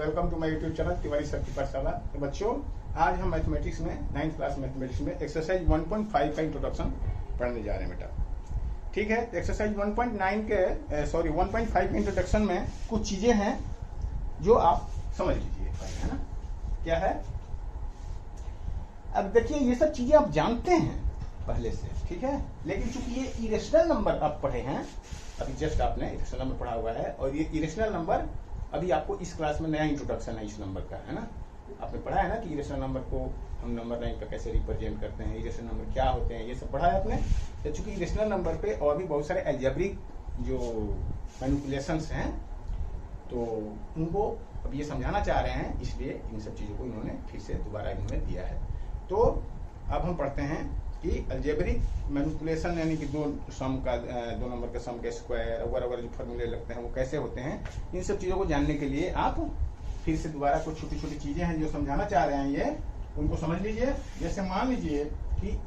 Welcome to my YouTube channel Tiwari sir की पाठशाला। तो बच्चों, आज हम मैथमेटिक्स में 9th क्लास मैथमेटिक्स में एक्सरसाइज 1.5 का इंट्रोडक्शन पढ़ने जा रहे हैं बेटा। ठीक है, एक्सरसाइज 1.9 के 1.5 के इंट्रोडक्शन में कुछ चीजें हैं जो आप समझ लीजिए, है ना। क्या है, अब देखिए ये सब चीजें आप जानते हैं पहले से, ठीक है, लेकिन चूंकि ये इरेशनल नंबर आप पढ़े हैं, अभी जस्ट आपने इरेशनल नंबर पढ़ा हुआ है, और ये इरेशनल नंबर अभी आपको इस क्लास में नया इंट्रोडक्शन है इस नंबर का, है ना। आपने पढ़ा है ना कि इरेशनल नंबर को हम नंबर लाइन का कैसे रिप्रेजेंट करते हैं, इरेशनल नंबर क्या होते हैं, ये सब पढ़ा है आपने। तो चूंकि इरेशनल नंबर पे और भी बहुत सारे अलजेब्रिक जो मैनिपुलेशंस हैं, तो उनको अब ये समझाना चाह रहे हैं, इसलिए इन सब चीजों को इन्होंने फिर से दोबारा इन्होंने दिया है। तो अब हम पढ़ते हैं कि अलजेब्रिक मैनिपुलेशन यानी कि दो नंबर के सम के स्क्वायर वगैरह जो फॉर्मूले लगते हैं वो कैसे होते हैं, इन सब चीजों को जानने के लिए आप फिर से दोबारा कुछ छोटी छोटी चीजें हैं जो समझाना चाह रहे हैं, ये उनको समझ लीजिए। जैसे मान लीजिए कि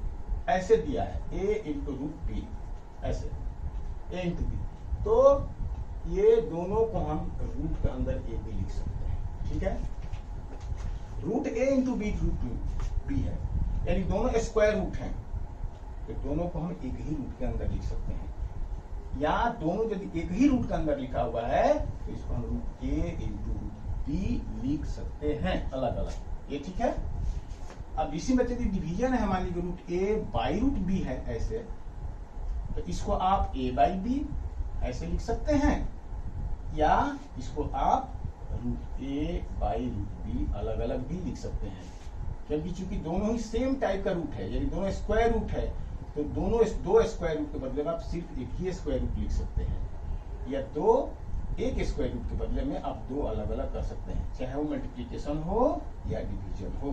ऐसे दिया है a इंटू रूट बी, ऐसे a इंटू बी, तो ये दोनों को हम रूट के अंदर a भी लिख सकते हैं, ठीक है। Root a into B root B है, यानी दोनों स्क्वायर रूट हैं, तो दोनों को हम एक ही रूट के अंदर लिख सकते हैं, या दोनों यदि एक ही रूट के अंदर लिखा हुआ है तो इसको हम root a into root B लिख सकते हैं अलग अलग, ये ठीक है। अब इसी में यदि डिवीजन है, मान लीजिए root a by root b है ऐसे, तो इसको आप a बाई बी ऐसे लिख सकते हैं, या इसको आप root a by root b अलग अलग भी लिख सकते हैं, क्योंकि चूंकि दोनों ही सेम टाइप का रूट है, यदि दोनों स्क्वायर रूट है तो दोनों दो स्क्वायर रूट के बदले में आप सिर्फ एक ही स्क्वायर रूट लिख सकते हैं, या एक स्क्वायर रूट के बदले में आप दो अलग अलग कर सकते हैं, चाहे वो मल्टीप्लीकेशन हो या डिवीजन हो।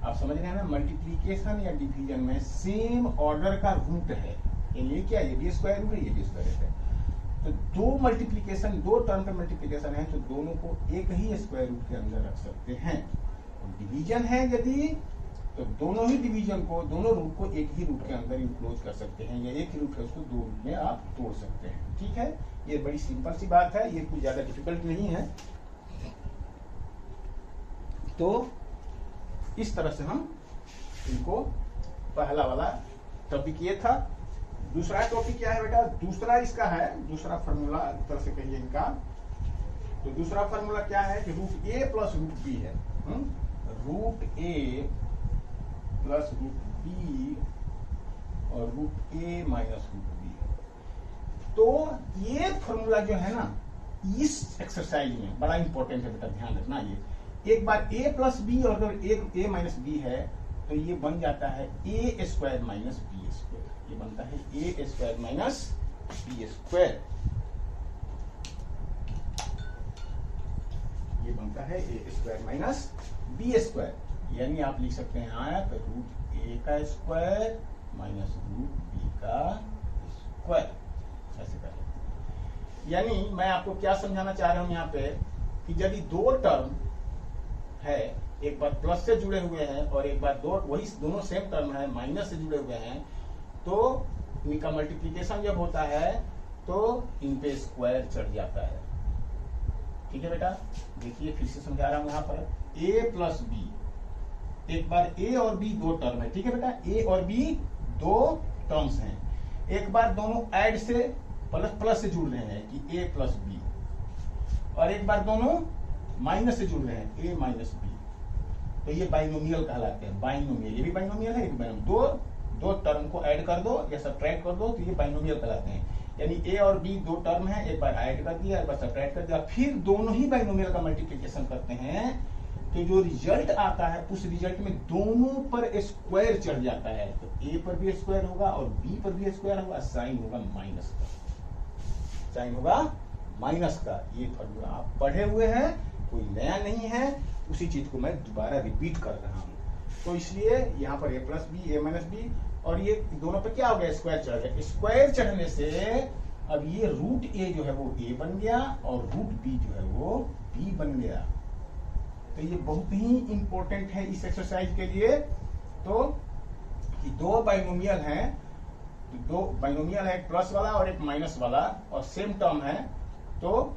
आप समझ रहे हैं ना, मल्टीप्लीकेशन या डिवीजन में सेम ऑर्डर का रूट है, ये क्या, ये भी स्क्वायर रूट है, ये भी स्क्वायर रूट है, तो दो मल्टीप्लीकेशन, दो टर्म का मल्टीप्लीकेशन है, तो दोनों को एक ही स्क्वायर रूट के अंदर रख सकते हैं। डिवीजन है यदि, तो दोनों ही डिवीजन को, दोनों रूट को एक ही रूट के अंदर इंक्लोज कर सकते हैं, या एक ही रूट है उसको दो रूट में आप तोड़ सकते हैं, ठीक है। ये बड़ी सिंपल सी बात है, ये कुछ ज्यादा डिफिकल्ट नहीं है। तो इस तरह से हम इनको, पहला वाला टॉपिक ये था। दूसरा टॉपिक क्या है बेटा, दूसरा इसका है, दूसरा फॉर्मूला एक तरह से कहिए इनका। तो दूसरा फॉर्मूला क्या है कि root A plus root B है, root A plus root B और रूट ए माइनस रूट बी। तो ये फॉर्मूला जो है ना, इस एक्सरसाइज में बड़ा इंपॉर्टेंट है बेटा, ध्यान रखना। ये एक बार a प्लस बी और अगर एक a माइनस बी है तो ये बन जाता है a square minus B square, ये बनता है a square minus B square, ये बनता है a square minus B square. यानी आप लिख सकते हैं आप रूट a का स्क्वायर माइनस रूट b का स्क्वायर, ऐसे कर लेते। यानी मैं आपको क्या समझाना चाह रहा हूं यहाँ पे कि यदि दो टर्म है, एक बार प्लस से जुड़े हुए हैं और एक बार वही दोनों सेम टर्म है माइनस से जुड़े हुए हैं, तो इनका मल्टीप्लीकेशन जब होता है तो इन पे स्क्वायर चढ़ जाता है, ठीक है बेटा। देखिए फिर से समझा रहा हूं यहाँ पर, a प्लस बी, एक बार a और b दो टर्म है, ठीक है बेटा, a और b दो टर्म्स हैं, एक बार दोनों ऐड से प्लस से जुड़ रहे हैं कि a प्लस बी, और एक बार दोनों माइनस से जुड़ रहे हैं a माइनस बी, तो ये बाइनोमियल कहलाते हैं। बाइनोमियल, ये भी बाइनोमियल है, ये भी बाइनोमियल, दो टर्म को ऐड कर दो या सब्ट्रैक्ट कर दो तो ये बाइनोमियल कहलाते हैं। यानी a और b दो टर्म है, एक बार ऐड कर दिया, एक बार सब्ट्रैक्ट कर दिया, फिर दोनों ही बाइनोमियल का मल्टीप्लिकेशन करते हैं, तो जो रिजल्ट आता है उस रिजल्ट में दोनों पर स्क्वायर चढ़ जाता है, तो a पर भी स्क्वायर होगा और b पर भी स्क्वायर होगा, साइन होगा माइनस का, साइन होगा माइनस का। ये फॉर्मूला आप पढ़े हुए हैं, कोई नया नहीं है, उसी चीज को मैं दोबारा रिपीट कर रहा हूं। तो इसलिए यहाँ पर a plus B, a minus B, और ये दोनों पर क्या हो गया, स्क्वायर चढ़ गया। स्क्वायर चढ़ने से अब ये रूट a जो है वो a बन गया और रूट b जो है वो b बन गया। तो ये बहुत ही इंपॉर्टेंट है इस एक्सरसाइज के लिए। तो कि दो बाइनोमियल हैं, दो बाइनोमियल है, एक प्लस वाला और एक माइनस वाला, और सेम टर्म है, तो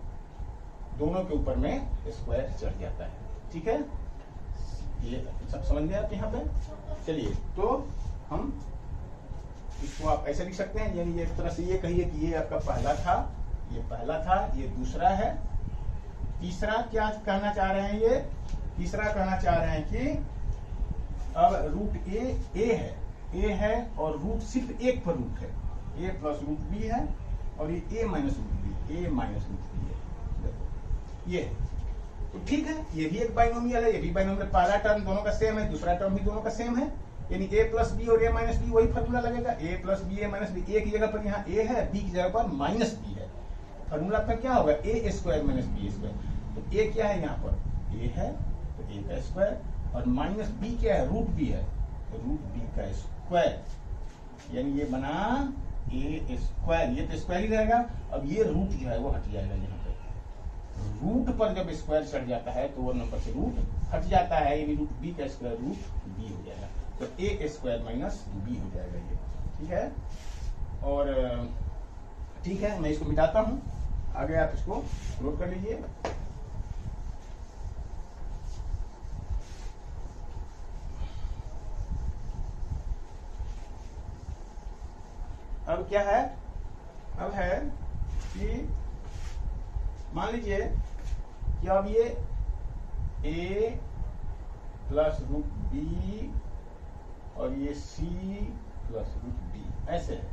दोनों के ऊपर में स्क्वायर चढ़ जाता है। ठीक है, ये सब समझ गए आप यहाँ पे। चलिए, तो हम इसको आप ऐसे लिख सकते हैं, यानी एक तरह से ये कहिए कि ये आपका पहला था, ये पहला था, ये दूसरा है, तीसरा क्या कहना चाह रहे हैं, ये तीसरा कहना चाह रहे हैं कि अब रूट ए है और रूट सिर्फ एक पर रूट है, ए प्लस रूट बी है, और ये ए माइनस रूट बी है। देखो ये तो ठीक है, ये भी एक बाइनोमियल है, ये भी बाइनोमियल। पहला टर्म दोनों का सेम है, दूसरा टर्म भी दोनों का सेम है, यानी ए प्लस बी और ए माइनस बी वही फॉर्मूला लगेगा। ए प्लस बी ए माइनस बी, ए की जगह पर यहाँ ए है, बी की जगह पर माइनस बी है, फॉर्मूला आपका क्या होगा, ए स्क्वायर माइनस बी स्क्वायर। तो ए क्या है यहाँ पर, ए है तो ए का स्क्वायर, और माइनस बी क्या है, रूट बी है, तो रूट बी का स्क्वायर, यानी ये बना ए स्क्वायर। ये तो स्क्वायर ही रहेगा। अब ये रूट जो है वो हट जाएगा, यहाँ पे रूट पर जब स्क्वायर चढ़ जाता है तो वो नंबर से रूट हट जाता है, यानी रूट बी का स्क्वायर रूट बी हो जाएगा, तो ए स्क्वायर माइनस बी हो जाएगा ये। ठीक है, और ठीक है, मैं इसको मिटाता हूँ, आगे आप इसको नोट कर लीजिए। अब क्या है, अब है कि मान लीजिए कि अब ये a प्लस रूट बी और ये c प्लस रूट बी ऐसे है,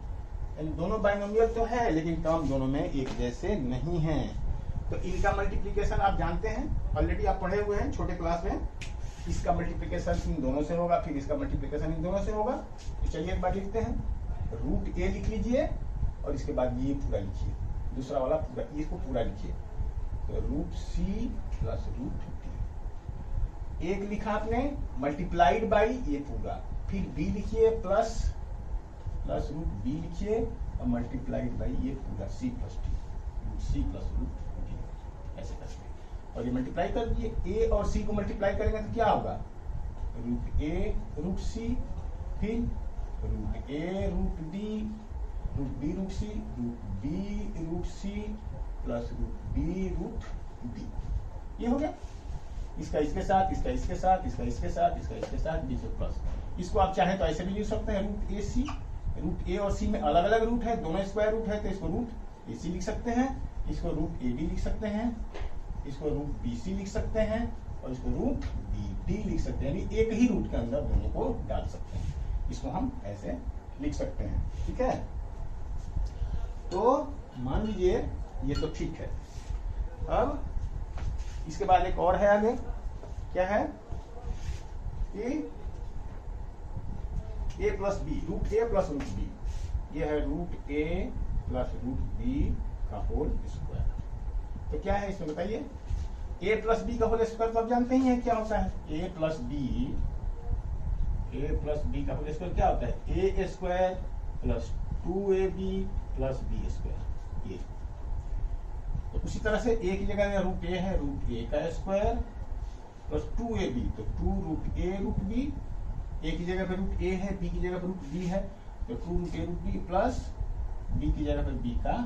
इन दोनों बाइनोमियल तो है लेकिन टर्म दोनों में एक जैसे नहीं है। तो इनका मल्टीप्लिकेशन आप जानते हैं, ऑलरेडी आप पढ़े हुए हैं छोटे क्लास में। इसका मल्टीप्लिकेशन इन दोनों से होगा, फिर इसका मल्टीप्लिकेशन इन दोनों से होगा। तो चलिए एक बार लिखते हैं, रूट ए लिख लीजिए और इसके बाद ये पूरा लिखिए, दूसरा वाला पूरा, इसको पूरा लिखिए, तो root C plus root D. एक लिखा आपने मल्टीप्लाइड बाई ये पूरा, फिर बी लिखिए प्लस प्लस रूट बी लिखिए और मल्टीप्लाइड बाई ये पूरा C plus D, root C plus root D ऐसे करके, और ये मल्टीप्लाई कर दिए। ए और सी को मल्टीप्लाई करेंगे तो क्या होगा, रूट ए रूट सी, फिर root A root B root C, root B root C plus root B root D. ये हो गया, इसका इसके साथ, इसका इसके साथ, इसका इसके साथ, इसका इसके साथ, बी से प्लस। इसको आप चाहें तो ऐसे भी लिख सकते हैं, रूट ए सी। रूट ए और सी में अलग अलग रूट है, दोनों स्क्वायर रूट है, तो इसको रूट ए सी लिख सकते हैं, इसको रूट ए बी लिख सकते हैं, इसको रूट बी सी लिख सकते हैं, और इसको रूट बी डी लिख सकते हैं, यानी एक ही रूट के अंदर दोनों को डाल सकते हैं। इसको हम ऐसे लिख सकते हैं। ठीक है, तो मान लीजिए ये तो ठीक है। अब इसके बाद एक और है आगे, क्या है कि A plus B, root A plus root B, ये है root A plus root B का होल स्क्वायर। तो क्या है इसमें बताइए, ए प्लस बी का होल स्क्वायर तो आप जानते ही हैं क्या होता है, ए प्लस बी का होल स्क्वायर क्या होता है, A square plus 2ab plus B square. ये तो उसी तरह से ए की जगह रूट ए है, रूट ए का स्क्वायर प्लस 2ab, तो 2 रूट ए रूट बी, ए की जगह पे रूट ए है, बी की जगह पे रूट बी है, तो 2 root A root B plus B की जगह पे बी का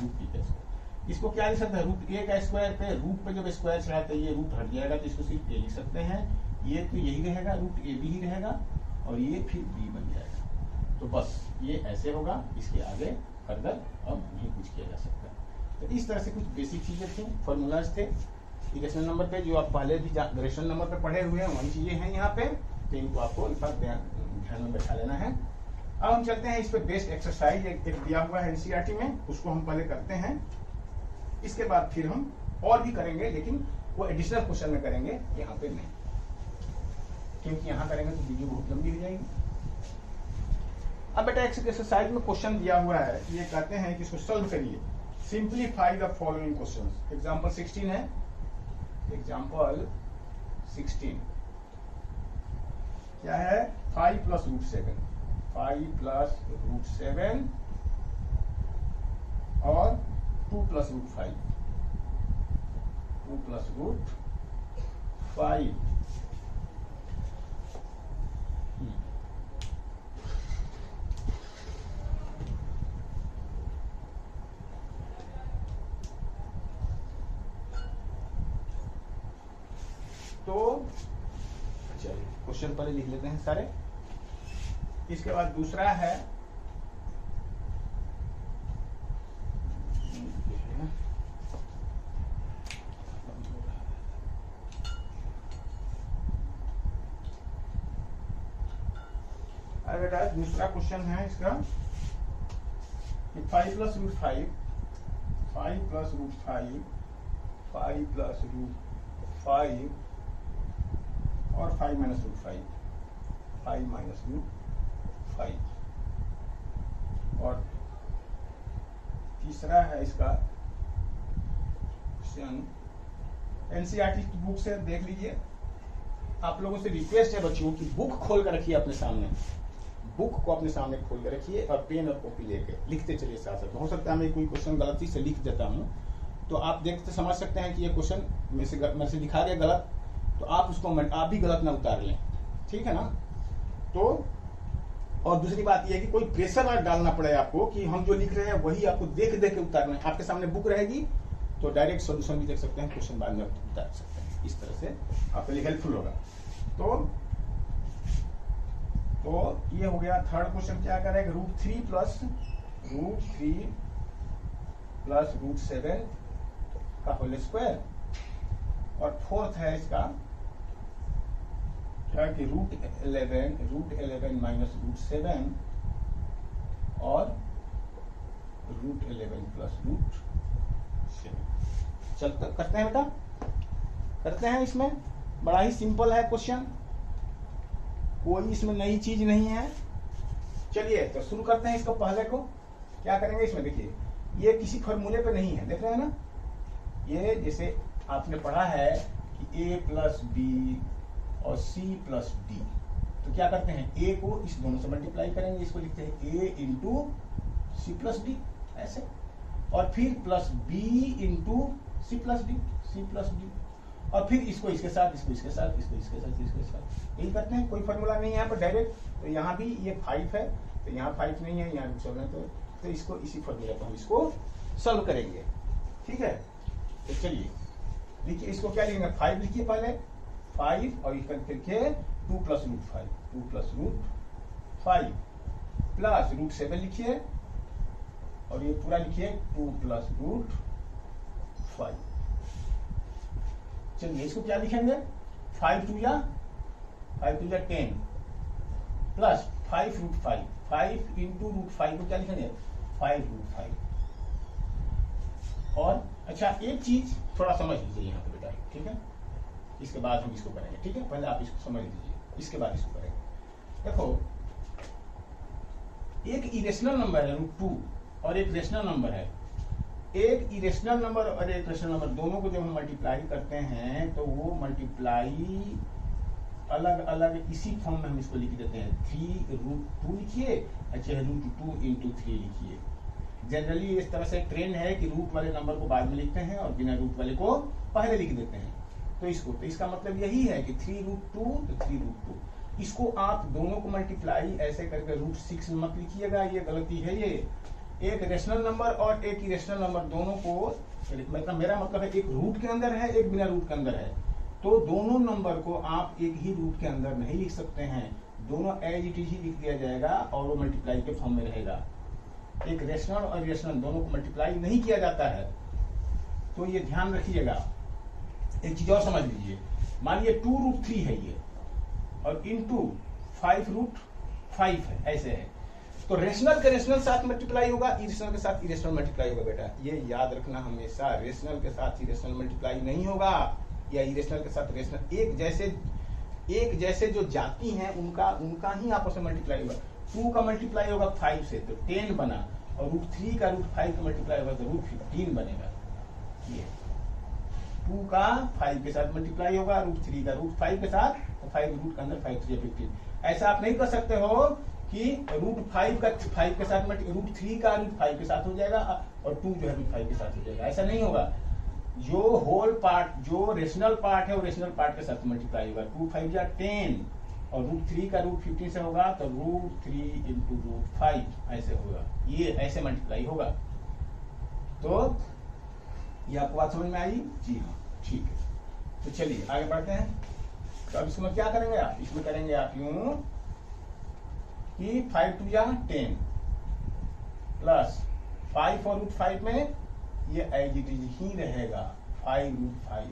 रूट बी का स्क्वायर। इसको क्या लिख सकते हैं, रूट ए का स्क्वायर पे रूट पे जब स्क्वायर चढ़ाते हैं ये रूट हट जाएगा, तो इसको सिर्फ ए लिख सकते हैं, ये तो यही रहेगा, रूट ए बी ही रहेगा, और ये फिर बी बन जाएगा। तो बस ये ऐसे होगा, इसके आगे फर्दर अब नहीं कुछ किया जा सकता। तो इस तरह से कुछ बेसिक चीजें थी, फॉर्मूलाज थे इरेशनल नंबर पे, जो आप पहले भी रेशनल नंबर पे पढ़े हुए हैं, वही चीजें हैं यहाँ पे, तो इनको आपको ध्यान में बैठा लेना है। अब हम चलते हैं इस पे बेस्ड एक्सरसाइज एक दिया हुआ है एनसीईआरटी में, उसको हम पहले करते हैं, इसके बाद फिर हम और भी करेंगे, लेकिन वो एडिशनल क्वेश्चन में करेंगे, यहाँ पे नहीं, क्योंकि यहाँ करेंगे तो वीडियो बहुत लंबी हो जाएगी। अब बेटा एक्सरसाइज में क्वेश्चन दिया हुआ है, ये कहते हैं कि इसको सॉल्व करिए, simplify the following questions. Example 16 है, एग्जांपल 16 क्या है, 5 प्लस रूट 7, 5 प्लस रूट 7 और 2 प्लस रूट 5, 2 प्लस रूट 5। तो चलिए क्वेश्चन पहले लिख लेते हैं सारे। इसके बाद दूसरा है बेटा, दूसरा क्वेश्चन है इसका कि 5 plus root 5, 5 plus root 5, 5 plus root 5 और 5 माइनस रूट 5, 5 माइनस रूट 5। और तीसरा है इसका क्वेश्चन, एनसीईआरटी की बुक से देख लीजिए। आप लोगों से रिक्वेस्ट है बच्चों की बुक खोल कर रखिए अपने सामने, बुक को अपने सामने खोल कर रखिए और पेन और कॉपी लेके लिखते चलिए साथ साथ। हो सकता है मैं कोई क्वेश्चन गलती से लिख देता हूँ तो आप देखते समझ सकते हैं कि ये क्वेश्चन मेरे से लिखा गया गलत, तो आप उसको आप भी गलत ना उतार लें, ठीक है ना। तो और दूसरी बात ये है कि कोई प्रेशर ना डालना पड़े आपको कि हम जो लिख रहे हैं वही आपको देख देख के उतारना है। आपके सामने बुक रहेगी तो डायरेक्ट सोल्यूशन भी देख सकते हैं, क्वेश्चन बाद में उतार सकते हैं। इस तरह से आपके लिए हेल्पफुल होगा। तो ये हो गया। थर्ड क्वेश्चन क्या करेगा, रूट 3 प्लस रूट 7 का होल स्क्वायर। और फोर्थ है इसका क्या कि रूट 11 माइनस रूट 7 और रूट 11 प्लस रूट 7। चलते करते हैं बेटा, करते हैं। इसमें बड़ा ही सिंपल है क्वेश्चन, कोई इसमें नई चीज नहीं है। चलिए तो शुरू करते हैं इसको। पहले को क्या करेंगे, इसमें देखिए ये किसी फॉर्मूले पे नहीं है, देख रहे हैं ना। ये जैसे आपने पढ़ा है कि a प्लस बी और c प्लस डी, तो क्या करते हैं a को इस दोनों से मल्टीप्लाई करेंगे, इसको लिखते हैं a into C plus D ऐसे, और फिर plus b into C plus D, और फिर इसको इसके साथ, इसको इसके साथ, इसको इसके साथ, इसके साथ, यही करते हैं। कोई फॉर्मूला नहीं है यहाँ पर डायरेक्ट। तो यहाँ भी ये 5 है तो यहाँ 5 नहीं है, यहाँ 7 है, तो इसको इसी फॉर्मूला पर हम इसको सॉल्व करेंगे, ठीक है। तो चलिए देखिए, इसको क्या लिखेंगे, 5 लिखिए पहले, 5 और इसका लिखिए 2 plus root 5, 2 plus root 5 plus root 7 लिखिए, और ये पूरा लिखिए 2 प्लस रूट 5। चलिए इसको क्या लिखेंगे, 5 टू या 10 प्लस 5 रूट 5, 5 इंटू रूट 5 को क्या लिखेंगे 5 रूट 5। और अच्छा एक चीज थोड़ा समझ लीजिए यहाँ पे बेटा, ठीक है। इसके बाद हम इसको करेंगे, ठीक है। पहले आप इसको समझ लीजिए, इसके बाद इसको करेंगे। देखो एक इरेशनल नंबर है रूट 2 और एक रेशनल नंबर है। एक इरेशनल नंबर और एक रेशनल नंबर दोनों को जब हम मल्टीप्लाई करते हैं तो वो मल्टीप्लाई अलग अलग इसी फॉर्म में हम इसको लिख देते हैं। 3 रूट 2 लिखिए, अच्छा रूट 2 इंटू 3 लिखिए। जनरली इस तरह से ट्रेंड है कि रूट वाले नंबर को बाद में लिखते हैं और बिना रूट वाले को पहले लिख देते हैं। तो इसका मतलब यही है कि 3 रूट 2 तो 3 रूट 2। इसको आप दोनों को मल्टीप्लाई ऐसे करके रूट 6 मत लिखिएगा, ये गलती है। ये एक रेशनल नंबर और एक इरेशनल नंबर दोनों को, मतलब मेरा मतलब है एक रूट के अंदर है, एक बिना रूट के अंदर है, तो दोनों नंबर को आप एक ही रूट के अंदर नहीं लिख सकते हैं, दोनों एज इट इज ही लिख दिया जाएगा और वो मल्टीप्लाई के फॉर्म में रहेगा। एक रेशनल और इरेशनल दोनों को मल्टीप्लाई नहीं किया जाता है, तो ये ध्यान रखिएगा। एक चीज और समझ लीजिए, मानिए 2 रूट 3 है ये और इंटू 5 रूट 5 है, ऐसे है, तो रेशनल के रेशनल साथ मल्टीप्लाई होगा, इरेशनल के साथ इरेशनल मल्टीप्लाई होगा। बेटा ये याद रखना हमेशा, रेशनल के साथ इरेशनल मल्टीप्लाई नहीं होगा, या इरेशनल के साथ रेशनल एक जैसे जो जाती हैं उनका ही आपस में मल्टीप्लाई होगा। 2 का मल्टीप्लाई होगा 5 से तो 10 बना, और रूट 3 का रूट 5 का मल्टीप्लाई होगा तो रूट 15 बनेगा। ये 2 का 5 के साथ मल्टीप्लाई होगा, रूट 3 का रूट 5 के साथ, तो 5 रूट के अंदर 5 3 15। ऐसा आप नहीं कर सकते हो कि रूट 5 का 5 के साथ रूट 3 का रूट 5 के साथ हो जाएगा और 2 जो है रूट 5 के साथ हो जाएगा, ऐसा नहीं होगा। जो होल पार्ट, जो रेशनल पार्ट है वो रेशनल पार्ट के साथ मल्टीप्लाई होगा। 2 5 या 10 और रूट 3 का रूट 15 से होगा तो रूट 3 इंटू रूट 5 ऐसे होगा, ये ऐसे मल्टीप्लाई होगा। तो ये आपको बात समझ में आई? जी हाँ, ठीक है। तो चलिए आगे बढ़ते हैं। तो अब इसमें क्या करेंगे आप, इसमें करेंगे आप यूं कि 5 2 या 10 प्लस 5 और √5 में ये एज इट इज ही रहेगा 5 √5,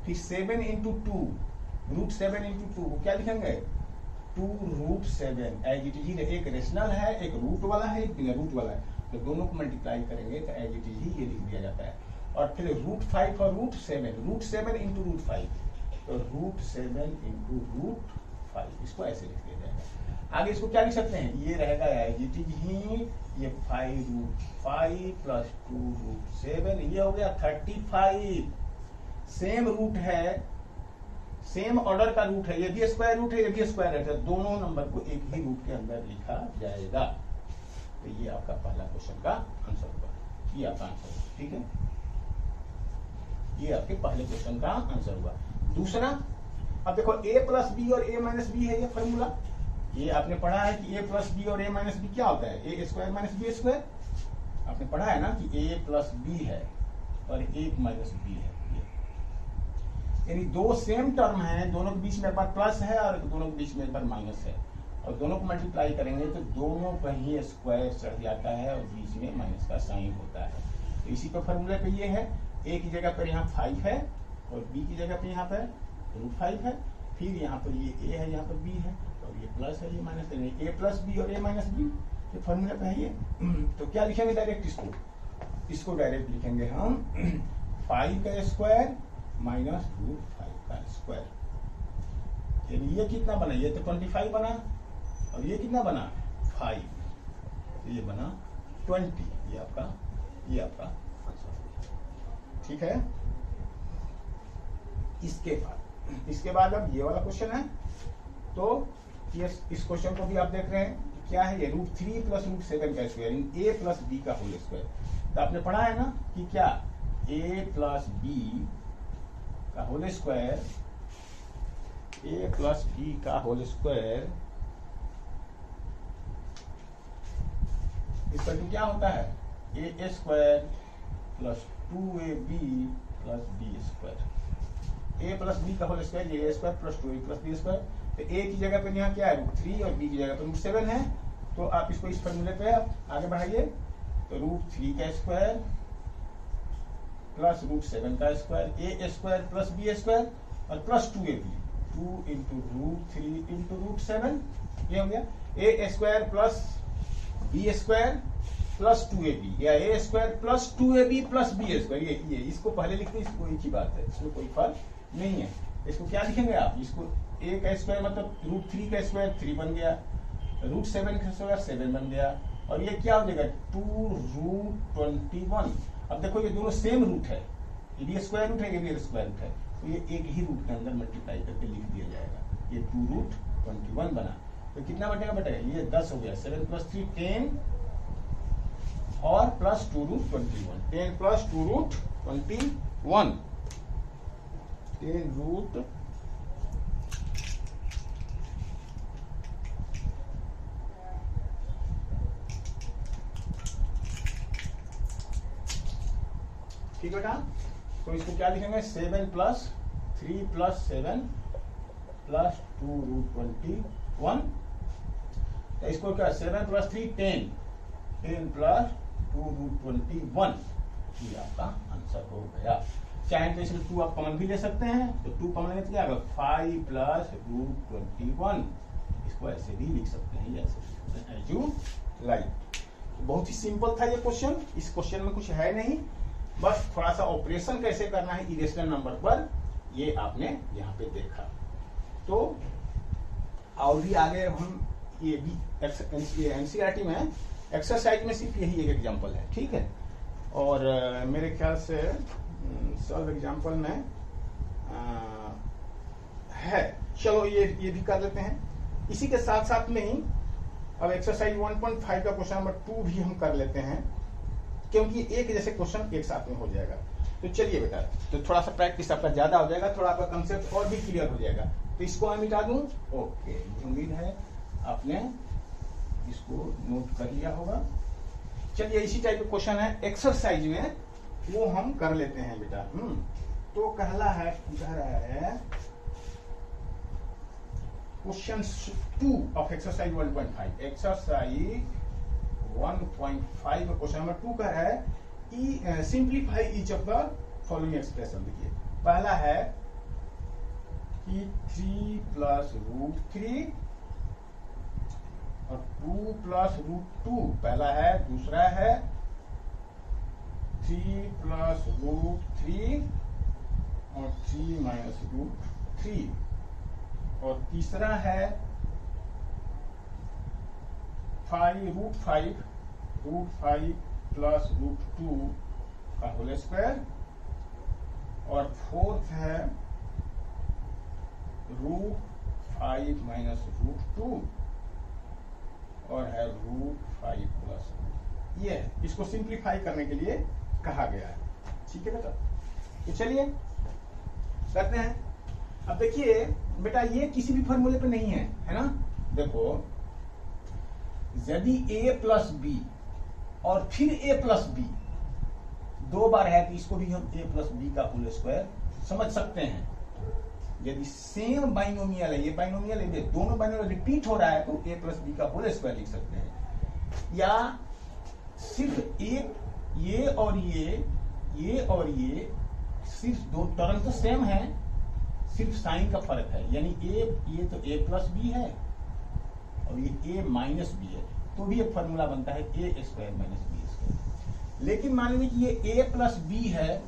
फिर 7 इंटू 2 √7 इंटू 2 वो क्या लिखेंगे 2 √7 एज इट इज। एक रेशनल है, एक रूट वाला है, एक बिना रूट वाला है, तो दोनों को मल्टीप्लाई करेंगे तो एज इट इज ही ये लिख दिया जाता है। और फिर √5 और √7 इंटू √5, तो √7 इंटू √5 इसको ऐसे लिख दिया जाएगा। आगे इसको क्या लिख सकते हैं, ये रहेगा एज इट इज ही ये 5 √5 प्लस 2 √7, ये हो गया 35। सेम रूट है, सेम ऑर्डर का रूट है, ये भी स्क्वायर रूट है, ये भी स्क्वायर रूट है, दोनों नंबर को एक ही रूट के अंदर लिखा जाएगा। तो ये आपका पहला क्वेश्चन का आंसर होगा, ये आपका आंसर होगा, ठीक है। ये आपके पहले क्वेश्चन का आंसर हुआ। दूसरा, अब देखो a प्लस बी और a माइनस बी है ये फॉर्मूला, ये आपने पढ़ा है कि a प्लस बी और a माइनस बी क्या होता है, a square minus B square. आपने पढ़ा है ना कि a प्लस बी है और a माइनस बी है, यानी दो सेम टर्म है, दोनों के बीच में एक बार प्लस है और दोनों के बीच में एक बार माइनस है, और दोनों को मल्टीप्लाई करेंगे तो दोनों का ही स्क्वायर चढ़ जाता है और बीच में माइनस का साइन होता है। तो इसी पे फॉर्मूले पे ये है, a की जगह पर यहाँ 5 है और b की जगह पे यहाँ पर √5 है, फिर यहाँ पर ये a है, यहाँ पर b है, और ये प्लस है, ये माइनस है, a प्लस बी और a माइनस बी, ये फॉर्मूले पे है ये। तो क्या लिखेंगे डायरेक्ट, इसको डायरेक्ट लिखेंगे हम 5 का स्क्वायर माइनस √5 का स्क्वायर। ये कितना बना, ये तो 25 बना, और ये कितना बना 5, तो ये बना 20। ये आपका आंसर, ठीक है। इसके बाद अब ये वाला क्वेश्चन है, तो ये इस क्वेश्चन को भी आप देख रहे हैं क्या है, ये √3 प्लस √7 का स्क्वायर, a प्लस बी का होल स्क्वायर। तो आपने पढ़ा है ना कि क्या a प्लस बी का whole square, a plus B का होल स्क्वायर इसका क्या होता है, a square plus 2ab plus B square. a plus B का होल स्क्वायर ये a square plus 2ab plus B square. तो a की जगह पे यहाँ क्या है √3 और b की जगह पे √7 है, तो आप इसको इस फॉर्मूले पे आप आगे बढ़ाइए, तो √3 का स्क्वायर प्लस √7 का square, a square plus b square और प्लस 2ab, 2 इंटू √3 इंटू √7, ये हो गया a square plus b square plus 2ab, या a square plus 2ab plus b square. ये इसको पहले लिखते हैं, इसको एक ही बात है, इसमें कोई फर्क नहीं है। इसको क्या लिखेंगे आप, इसको a का स्क्वायर मतलब √3 का स्क्वायर 3 बन गया, √7 का स्क्वायर 7 बन गया, और ये क्या हो जाएगा 2√21। अब देखो ये दोनों सेम रूट है, ये भी स्क्वायर रूट है, ये भी स्क्वायर रूट है, तो ये एक ही रूट के अंदर मल्टीप्लाई करके लिख दिया जाएगा। ये 2√21 बना, तो कितना बटेगा, ये 10 हो गया, 7 प्लस 3 10 और प्लस 2√21, 10 प्लस 2√21, 10 रूट ठीक बेटा। तो इसको क्या लिखेंगे 7 प्लस 3 प्लस 7 प्लस 2√21, तो इसको क्या 7 प्लस 3 10, 10 प्लस 2√21, ये आपका आंसर हो गया। चाहे तो इसमें 2 आप कॉमन भी ले सकते हैं, तो 2 कॉमन लेने तो क्या होगा 5 प्लस √21, इसको ऐसे भी लिख सकते हैं, ऐसे एज यू लाइक। बहुत ही सिंपल था ये क्वेश्चन, इस क्वेश्चन में कुछ है नहीं, बस थोड़ा सा ऑपरेशन कैसे करना है इरेशनल नंबर पर, ये आपने यहाँ पे देखा। तो और भी आगे हम ये भी एनसीईआरटी में एक्सरसाइज में सिर्फ यही एक एग्जांपल है, ठीक है। और मेरे ख्याल से सॉल्व एग्जांपल में है, चलो ये भी कर लेते हैं। इसी के साथ साथ में ही अब एक्सरसाइज 1.5 का क्वेश्चन नंबर 2 भी हम कर लेते हैं, क्योंकि एक जैसे क्वेश्चन एक साथ में हो जाएगा। तो चलिए बेटा, तो थोड़ा सा प्रैक्टिस आपका ज्यादा हो जाएगा, थोड़ा आपका कंसेप्ट और भी क्लियर हो जाएगा। तो इसको मैं मिटा दूं, ओके, उम्मीद है आपने इसको नोट कर लिया होगा। चलिए इसी टाइप का क्वेश्चन है एक्सरसाइज में, वो हम कर लेते हैं बेटा। तो कह रहा है question 2 of exercise 1.5 exercise 1.5 question number 2 कह रहा है simplify each of the following expression. देखिए पहला है कि 3 प्लस रूट 3 और 2 प्लस रूट 2 पहला है। दूसरा है 3 प्लस रूट 3 और 3 माइनस रूट 3 और तीसरा है 5 रूट 5 प्लस रूट 2 का होल स्क्वायर और फोर्थ है रूट 5 माइनस रूट 2 और है रूट 5 प्लस ये है। इसको सिंप्लीफाई करने के लिए कहा गया है। ठीक है बेटा, तो चलिए करते हैं। अब देखिए बेटा ये किसी भी फॉर्मूले पे नहीं है ना। देखो यदि a प्लस बी और फिर a प्लस बी दो बार है तो इसको भी हम a प्लस बी का होल स्क्वायर समझ सकते हैं। यदि सेम बाइनोमियल है, ये बाइनोमियल है, दोनों बाइनोमियल रिपीट हो रहा है तो a प्लस बी का होल स्क्वायर लिख सकते हैं। या सिर्फ एक ये और ये सिर्फ दो टर्म तो सेम है, सिर्फ साइन का फर्क है। यानी ये तो a प्लस बी है और ये a माइनस बी है, तो भी एक फॉर्मूला बनता है a square minus B square. लेकिन मान लीजिए कि ये a प्लस बी है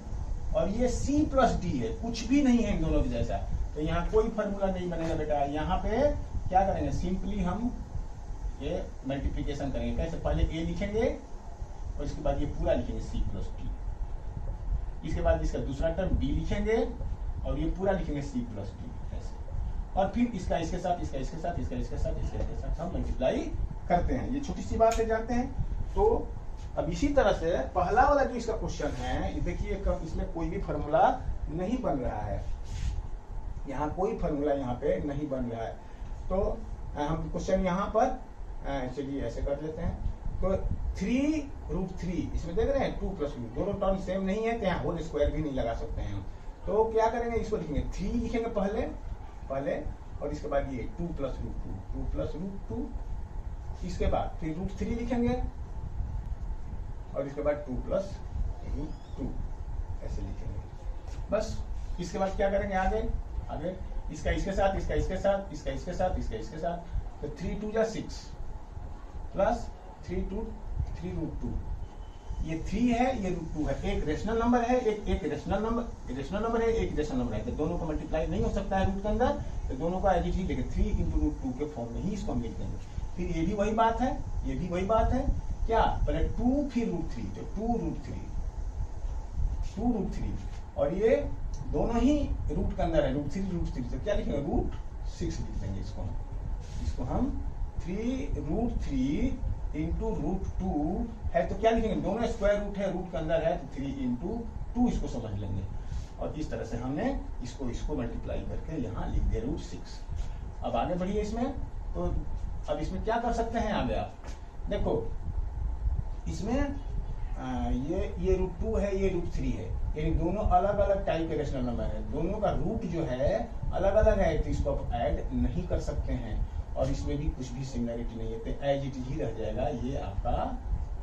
और ये c प्लस डी है, कुछ भी नहीं है इन दोनों के जैसा, तो यहाँ कोई फॉर्मूला नहीं बनेगा बेटा। यहाँ पे क्या करेंगे, सिंपली हम ये मल्टीप्लीकेशन करेंगे। कैसे, पहले a लिखेंगे और इसके बाद ये पूरा लिखेंगे c प्लस डी, इसके बाद इसका दूसरा टर्म b लिखेंगे और ये पूरा लिखेंगे c प्लस डी ऐसे, और फिर इसका इसके साथ, इसका इसके साथ, इसका इसके साथ, इसका इसके साथ हम मल्टीप्लाई करते हैं। ये छोटी सी बात है, जानते हैं। तो अब इसी तरह से पहला वाला जो इसका क्वेश्चन है, ये देखिए इसमें कोई भी फॉर्मूला नहीं बन रहा है, यहाँ कोई फॉर्मूला यहाँ पे नहीं बन रहा है। तो हम क्वेश्चन यहाँ पर चलिए ऐसे कर लेते हैं। तो 3 रूट 3 इसमें देख रहे हैं 2 प्लस रूट, दोनों टर्म सेम नहीं है तो यहाँ होल स्क्वायर भी नहीं लगा सकते हैं हम। तो क्या करेंगे, इसको लिखेंगे 3 लिखेंगे पहले और इसके बाद ये 2 प्लस रूट 2, इसके बाद फिर रूट 3 लिखेंगे और इसके बाद 2 प्लस रूट 2 ऐसे लिखेंगे। बस इसके बाद क्या करेंगे, आगे इसका इसके साथ, इसका इसके साथ, इसका इसके साथ, इसका इसके साथ, तो 3 2 जा 6 प्लस 3 रूट 2, ये 3 है, ये रूट 2 है। एक रेशनल नंबर है, एक रेशनल नंबर है, एक रेशनल नंबर है, तो दोनों का मल्टीप्लाई नहीं हो सकता है रूट के अंदर, तो दोनों का एडिटिव लेके 3 इंटू रूट 2 के फॉर्म में ही इसको हम लिख देंगे। फिर ये भी वही बात है, ये भी वही बात है, क्या पहले 2 फिर रूट 3, तो 2 रूट 3 और ये दोनों ही रूट के अंदर है, रूट 3 तो क्या लिखेंगे, रूट 6 लिख देंगे इसको हम 3 रूट 3 इंटू रूट 2 है, तो क्या लिखेंगे, दोनों स्क्वायर रूट है, रूट के अंदर है, तो 3 इंटू 2 इसको समझ लेंगे। और इस तरह से हमने इसको मल्टीप्लाई करके यहाँ लिख दिया रूट 6। अब आगे बढ़िए इसमें, तो अब इसमें क्या कर सकते हैं आगे आप देखो, इसमें ये रूट 2 है, ये रूट 3 है, यानी दोनों अलग अलग टाइप के रेशनल नंबर है, दोनों का रूट जो है अलग अलग है, तो इसको आप ऐड नहीं कर सकते हैं और इसमें भी कुछ भी सिमिलरिटी नहीं है, तो एज इट ही रह जाएगा। ये आपका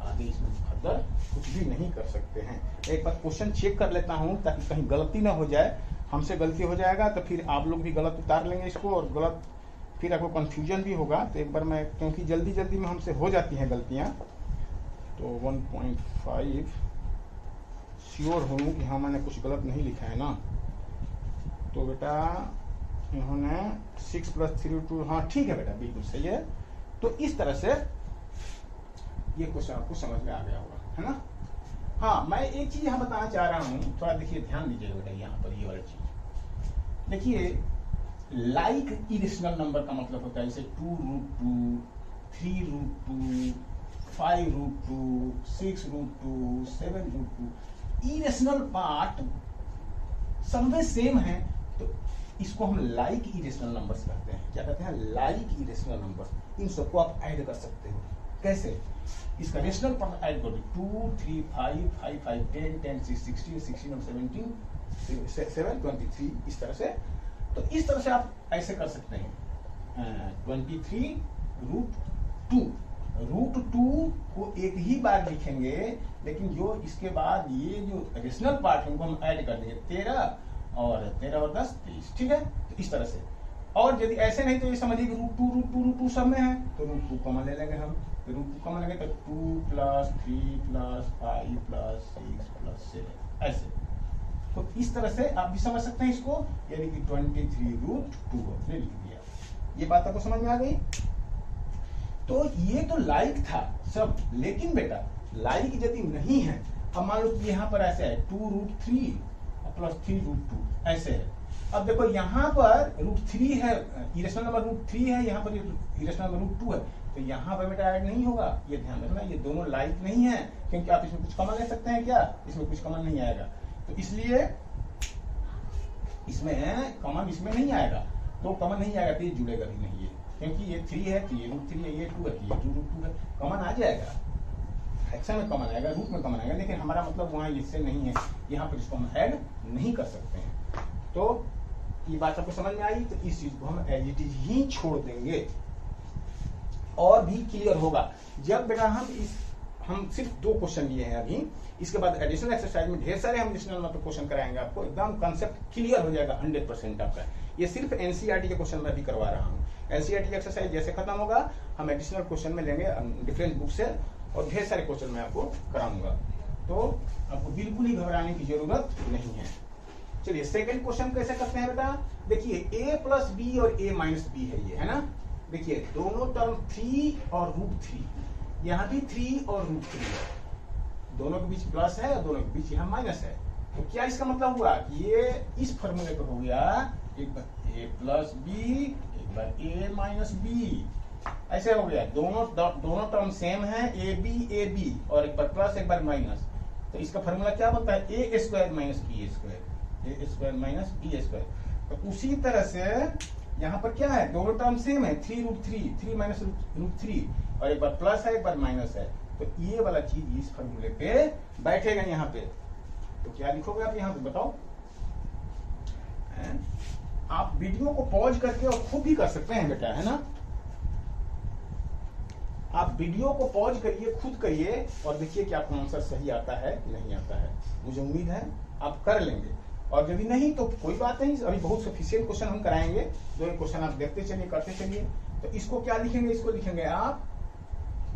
आगे इसमें फर्दर कुछ भी नहीं कर सकते हैं। एक बार क्वेश्चन चेक कर लेता हूँ ताकि कहीं गलती ना हो जाए, हमसे गलती हो जाएगा तो फिर आप लोग भी गलत उतार लेंगे इसको और गलत फिर आपको कंफ्यूजन भी होगा। तो एक बार मैं, क्योंकि जल्दी में हमसे हो जाती हैं गलतियाँ, तो 1.5 श्योर हूँ कि हाँ मैंने कुछ गलत नहीं लिखा है ना। तो बेटा इन्होंने 6 प्लस 3 2, हाँ ठीक है बेटा, बिल्कुल सही है। तो इस तरह से ये क्वेश्चन आपको समझ में आ गया होगा, है ना। हाँ, मैं एक चीज यहाँ बताना चाह रहा हूँ, थोड़ा देखिए ध्यान दीजिएगा बेटा। यहाँ पर ये वाली चीज देखिए, लाइक इरेशनल नंबर का मतलब होता है जैसे 2 root 2, 3 root 2, 5 root 2, 6 root 2, 7 root 2, irrational part सब में सेम है, तो इसको हम लाइक इरेशनल नंबर्स कहते हैं। क्या कहते हैं, लाइक इरेशनल नंबर्स। इन सबको आप ऐड कर सकते हो। कैसे, इसका रेशनल पार्ट ऐड करो, 2 3 5 5 5 10 10 6 16 16 और 17 7 23 इस तरह से। तो इस तरह से आप ऐसे कर सकते हैं 23 रूट टू को एक ही बार लिखेंगे, लेकिन जो इसके बाद ये जो रेशनल पार्ट है उनको हम ऐड कर देंगे 13 और 10 23, ठीक है। तो इस तरह से, और यदि ऐसे नहीं तो ये समझिए कि रूट टू सब में है तो रूट 2 कॉमन ले लेंगे हम। तो रूट 2 कॉमन लेंगे तो 2 + 3 + 5 + 6 + 7 ऐसे। तो इस तरह से आप भी समझ सकते हैं इसको, यानी कि 23 रूट 2 हमने लिख दिया। ये बात आपको समझ में आ गई। तो ये तो लाइक था सब, लेकिन बेटा लाइक यदि नहीं है, अब मान लो कि यहाँ पर ऐसे है 2 रूट 3 + 3 रूट 2 ऐसे है। अब देखो यहाँ पर रूट 3 है, इरेशनल नंबर रूट 3 है, यहाँ पर इरेशनल नंबर रूट 2 है, तो यहाँ पर बेटा ऐड नहीं होगा। ये ध्यान रखना, ये दोनों लाइक नहीं है, क्योंकि आप इसमें कुछ कॉमन ले सकते हैं क्या, इसमें कुछ कॉमन नहीं आएगा, तो इसलिए इसमें कॉमन इसमें नहीं आएगा। तो कॉमन नहीं आएगा तो ये जुड़ेगा भी नहीं, ये क्योंकि ये 3 है तो ये रूट 3 है, ये 2 है तो ये 2 रूट 2 है। कॉमन आ जाएगा, फ्रैक्शन में कॉमन आएगा, रूट में कॉमन आएगा, लेकिन हमारा मतलब वहाँ इससे नहीं है, यहाँ पर इसको हम ऐड नहीं कर सकते हैं। तो ये बात आपको समझ में आई। तो इस चीज को हम एज इट इज ही छोड़ देंगे, और भी क्लियर होगा जब बेटा हम सिर्फ 2 क्वेश्चन लिए हैं अभी। इसके बाद एडिशनल एक्सरसाइज में ढेर सारे हम एडिशनल मतलब क्वेश्चन कराएंगे आपको, एकदम कंसेप्ट क्लियर हो जाएगा 100% आपका। ये सिर्फ एनसीईआरटी के क्वेश्चन में भी करवा रहा हूँ। एनसीईआरटी की एक्सरसाइज जैसे खत्म होगा हम एडिशनल क्वेश्चन में लेंगे डिफरेंट बुक से, और ढेर सारे क्वेश्चन मैं आपको कराऊंगा, तो आपको बिल्कुल ही घबराने की जरूरत नहीं है। चलिए सेकंड क्वेश्चन कैसे करते हैं बेटा, देखिए a + b और a - b है ये, है ना। देखिए दोनों टर्म 3 और रूट 3, यहाँ भी 3 और रूट 3 है, दोनों के बीच प्लस है और दोनों के बीच यहाँ माइनस है। तो क्या इसका मतलब हुआ कि ये इस फॉर्मूले पर हो गया, एक बार a + b, एक बार a - b, ऐसे हो गया। दोनों टर्म सेम है, ab और एक बार प्लस एक बार माइनस। तो इसका फॉर्मूला क्या बनता है, a² - b², a² - b²। तो उसी तरह से यहाँ पर क्या है, दोनों टर्म सेम है, 3 रूट 3 रूट 3 और एक बार प्लस है एक बार माइनस है। तो ये वाला चीज इस फॉर्मूले पे बैठेगा यहाँ पे। तो क्या लिखोगे आप यहाँ पे बताओ। आप वीडियो को पॉज करके और खुद भी कर सकते हैं बेटा, है ना। आप वीडियो को पॉज करिए, खुद करिए और देखिए कि आपको आंसर सही आता है कि नहीं आता है। मुझे उम्मीद है आप कर लेंगे, और यदि नहीं तो कोई बात नहीं, अभी बहुत सफिशिएंट क्वेश्चन हम कराएंगे। 2 क्वेश्चन आप देखते चलिए, करते चलिए। तो इसको क्या लिखेंगे, इसको लिखेंगे आप,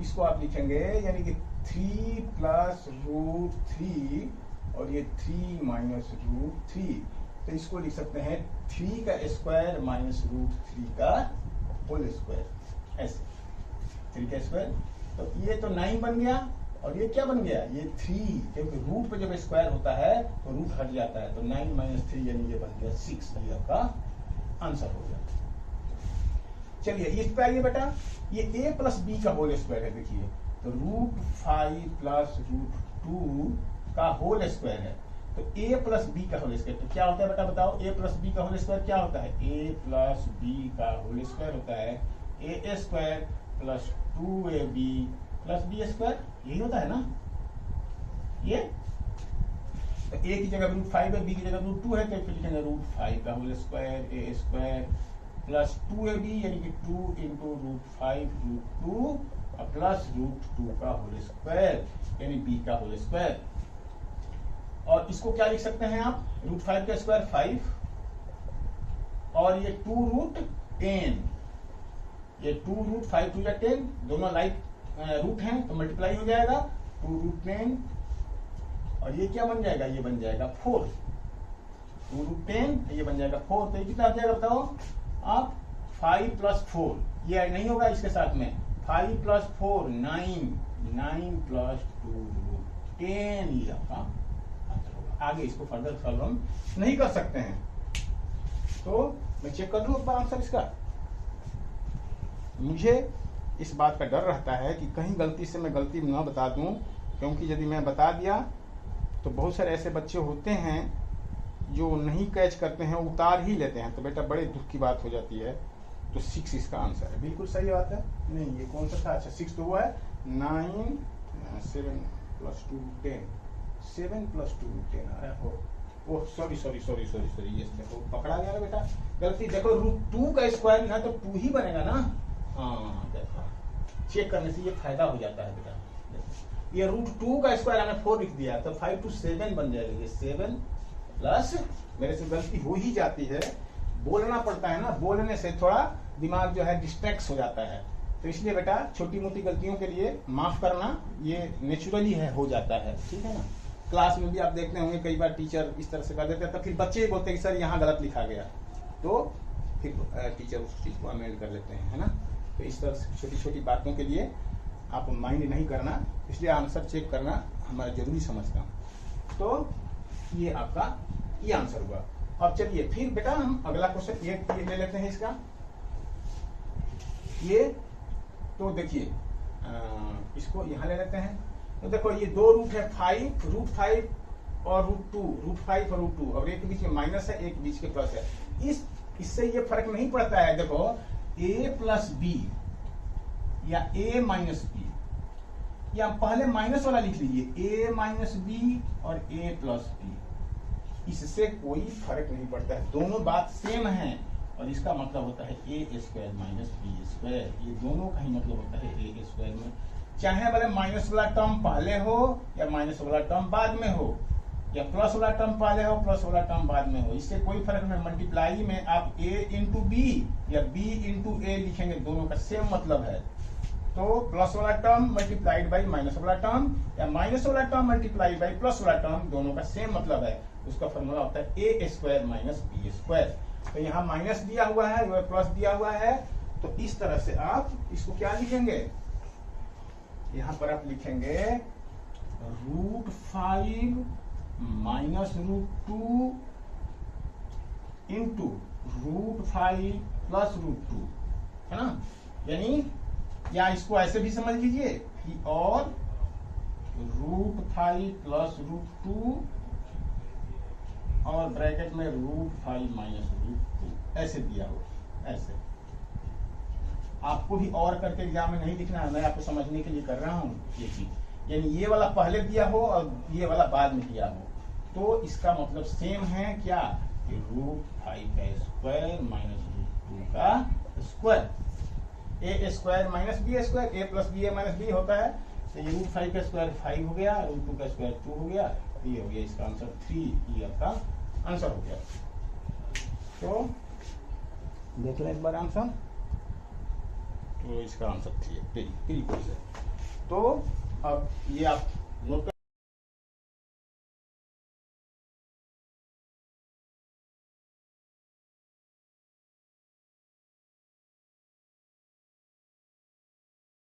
इसको आप लिखेंगे यानी कि 3 + √3 और ये 3 - √3। तो इसको लिख सकते हैं 3 का स्क्वायर - √3 का होल स्क्वायर, ऐसे 3 का स्क्वायर। तो ये तो 9 बन गया, और ये क्या बन गया, ये 3, क्योंकि रूट पे जब स्क्वायर होता है तो रूट हट जाता है, तो 9 - 3 यानी ये बन गया 6। ये आपका आंसर हो गया। चलिए इस पे आइए बेटा, ये a + b का होल स्क्वायर है। देखिए तो √5 + √2 का होल स्क्वायर है, तो a + b का होल स्क्वायर। तो क्या होता है बेटा बताओ, a + b का होल स्क्वायर क्या होता है, a + b का होल स्क्वायर होता है a² + 2ab + b², यही होता है ना। ये तो a की जगह √5 है, b की जगह √2 है, तो फिर लिखेंगे √5 का होल स्क्वायर a² + 2ab यानी कि 2 × √5 √2 और प्लस √2 का होल स्क्वायर यानी b का होल स्क्वायर। और इसको क्या लिख सकते हैं आप, √5 का स्क्वायर 5 और ये 2√10, ये 2√5 2 × 10, दोनों लाइक रूट हैं तो मल्टीप्लाई हो जाएगा 2√10, और ये क्या बन जाएगा, ये बन जाएगा 4। 2√10 ये बन जाएगा 4। तो ये कितना आ जाएगा बताओ आप, 5 + 4, ये ऐड नहीं होगा इसके साथ में, 5 + 4 9, 9 + 2 10, ये आपका आंसर होगा। आगे इसको फर्दर सॉल्व हम नहीं कर सकते हैं। तो मैं चेक कर लूं एक बार आंसर इसका। मुझे इस बात का डर रहता है कि कहीं गलती से मैं गलती ना बता दूं, क्योंकि यदि मैं बता दिया तो बहुत सारे ऐसे बच्चे होते हैं जो नहीं कैच करते हैं, उतार ही लेते हैं, तो बेटा बड़े दुख की बात हो जाती है। तो 6 इसका आंसर है, बिल्कुल सही बात है। नहीं ये कौन सा था, अच्छा 6 तो हुआ है 9 7 + 2 10, 7 + 2 10 आ रहा है, oh sorry sorry sorry sorry sorry, ये देखो पकड़ा गया ना बेटा, गलती। देखो √2 का स्क्वायर लिखा तो 2 ही बनेगा ना। हाँ देखो, चेक करने से ये फायदा हो जाता है बेटा। देखो ये √2 का स्क्वायर हमने 4 लिख दिया तो 5 to 7 बन जाएगा। ये 7 प्लस, मेरे से गलती हो ही जाती है, बोलना पड़ता है ना, बोलने से थोड़ा दिमाग जो है डिस्ट्रैक्ट हो जाता है, तो इसलिए बेटा छोटी मोटी गलतियों के लिए माफ करना, ये नेचुरली है, हो जाता है, ठीक है ना। क्लास में भी आप देखते होंगे कई बार टीचर इस तरह से कर देते हैं तो फिर बच्चे ही बोलते हैं कि सर यहाँ गलत लिखा गया, तो फिर टीचर उस चीज़ को अमेंड कर लेते हैं, है ना। तो इस तरह से छोटी छोटी बातों के लिए आप माइंड नहीं करना, इसलिए आंसर चेक करना हमारा जरूरी समझता हूँ। तो ये आपका ये आंसर हुआ। अब चलिए फिर बेटा हम अगला क्वेश्चन ये ले लेते हैं इसका। ये तो देखिए इसको यहाँ ले लेते हैं। तो देखो ये दो रूट है, 5 √5 और √2, √5 और √2, और एक बीच में माइनस है, एक बीच के प्लस है। इससे ये फर्क नहीं पड़ता है। देखो a प्लस बी या a माइनस बी, या पहले माइनस वाला लिख लीजिए, a माइनस बी और a प्लस बी, इससे कोई फर्क नहीं पड़ता है, दोनों बात सेम है। और इसका मतलब होता है a² माइनस b², ये दोनों का ही मतलब होता है a² में, चाहे भले माइनस वाला टर्म पहले हो या माइनस वाला टर्म बाद में हो, या प्लस वाला टर्म पहले हो प्लस वाला टर्म बाद में हो, इससे कोई फर्क नहीं। मल्टीप्लाई में आप a इंटू बी या b इंटू a लिखेंगे, दोनों का सेम मतलब है। तो प्लस वाला टर्म मल्टीप्लाइड बाई माइनस वाला टर्म या माइनस वाला टर्म मल्टीप्लाइड बाई प्लस वाला टर्म, दोनों का सेम मतलब है। उसका फॉर्मूला होता है a² माइनस b²। तो यहाँ माइनस दिया हुआ है, वो प्लस दिया हुआ है, तो इस तरह से आप इसको क्या लिखेंगे, यहाँ पर आप लिखेंगे √5 माइनस √2 इंटू √5 प्लस √2, है ना। यानी या इसको ऐसे भी समझ लीजिए कि और √5 प्लस √2 और ब्रैकेट में √5 माइनस √2, ऐसे दिया हो। ऐसे आपको भी और करके एग्जाम में नहीं लिखना है, मैं आपको समझने के लिए कर रहा हूँ ये चीज। यानी ये वाला पहले दिया हो और ये वाला बाद में दिया हो, तो इसका मतलब सेम है क्या, कि √5 का स्क्वायर माइनस √2 का square, a² minus b², a plus b minus b होता है। तो ये √5 का स्क्वायर 5 हो गया, √2 का स्क्वायर 2 हो गया, ये हो गया इसका आंसर 3, ये आपका आंसर हो गया। तो देख लें एक बार आंसर, तो इसका आंसर 3 है। तो अब ये आप नोट